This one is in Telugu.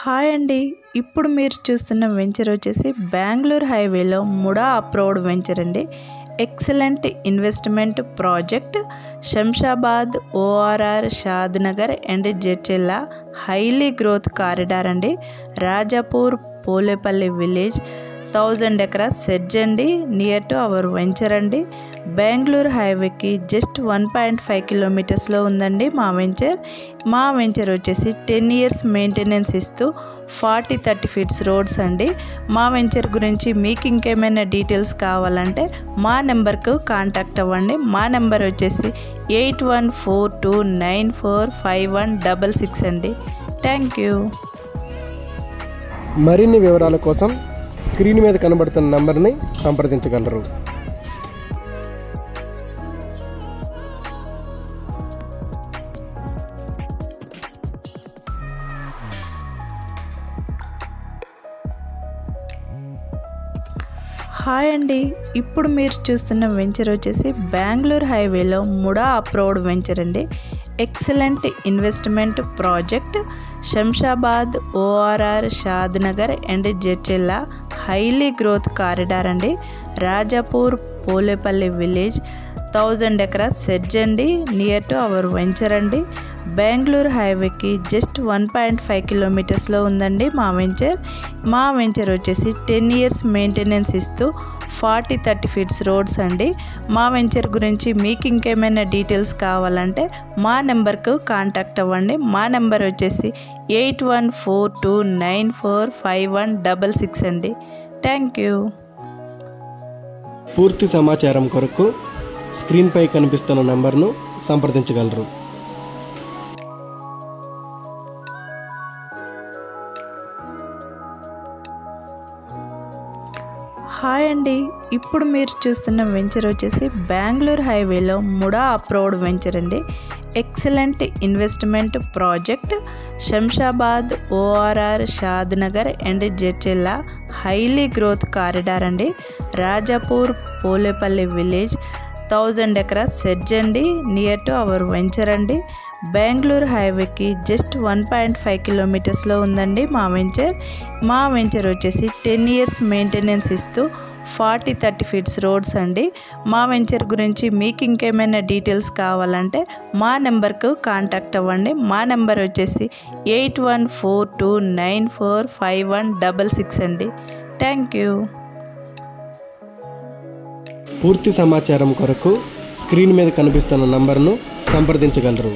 హాయ్ అండి. ఇప్పుడు మీరు చూస్తున్న వెంచర్ వచ్చేసి బెంగళూరు హైవేలో ముడా అప్రోడ్ వెంచర్ అండి. Excellent investment project Shamshabad, ORR, Shadnagar and Jadcherla highly growth corridor అండి. Rajapur, Polepalli village 1000 acres SEZ అండి. నియర్ టు అవర్ వెంచర్ అండి. బెంగళూరు హైవేకి జస్ట్ 1.5 kilometers ఉందండి మా వెంచర్ వచ్చేసి 10 years మెయింటెనెన్స్ ఇస్తూ 40-30 feet రోడ్స్ అండి. మా వెంచర్ గురించి మీకు ఇంకేమైనా డీటెయిల్స్ కావాలంటే మా నెంబర్కు కాంటాక్ట్ అవ్వండి. మా నెంబర్ వచ్చేసి 8142945166 అండి. Thank you. మరిన్ని వివరాల కోసం స్క్రీన్ మీద కనబడుతున్న నంబర్ని సంప్రదించగలరు. హాయ్ అండి. ఇప్పుడు మీరు చూస్తున్న వెంచర్ వచ్చేసి బెంగళూరు హైవేలో ముడా అప్రోడ్ వెంచర్ అండి. Excellent investment project Shamshabad, ORR, Shadnagar and Jadcherla highly growth corridor అండి. Rajapur, Polepalli village 1000 acres SEZ అండి. నియర్ టు అవర్ వెంచర్ అండి. బెంగళూరు హైవేకి జస్ట్ 1.5 kilometers ఉందండి మా వెంచర్ వచ్చేసి 10 years మెయింటెనెన్స్ ఇస్తూ 40-30 feet రోడ్స్ అండి. మా వెంచర్ గురించి మీకు ఇంకేమైనా డీటెయిల్స్ కావాలంటే మా నెంబర్కు కాంటాక్ట్ అవ్వండి. మా నెంబర్ వచ్చేసి 8142945166 అండి. Thank you. పూర్తి సమాచారం కొరకు స్క్రీన్పై కనిపిస్తున్న నంబర్ను సంప్రదించగలరు. హాయ్ అండి. ఇప్పుడు మీరు చూస్తున్న వెంచర్ వచ్చేసి బెంగళూరు హైవేలో ముడా అప్రోడ్ వెంచర్ అండి. Excellent investment project Shamshabad, ORR, Shadnagar and Jadcherla highly growth corridor అండి. Rajapur, Polepalli village 1000 acres SEZ అండి. నియర్ టు అవర్ వెంచర్ అండి. బెంగళూరు హైవేకి జస్ట్ 1.5 kilometers ఉందండి మా వెంచర్ వచ్చేసి 10 years మెయింటెనెన్స్ ఇస్తూ 40-30 feet రోడ్స్ అండి. మా వెంచర్ గురించి మీకు ఇంకేమైనా డీటెయిల్స్ కావాలంటే మా నెంబర్కు కాంటాక్ట్ అవ్వండి. మా నెంబర్ వచ్చేసి 8142945166 అండి. Thank you. పూర్తి సమాచారం కొరకు స్క్రీన్ మీద కనిపిస్తున్న నంబర్ను సంప్రదించగలరు.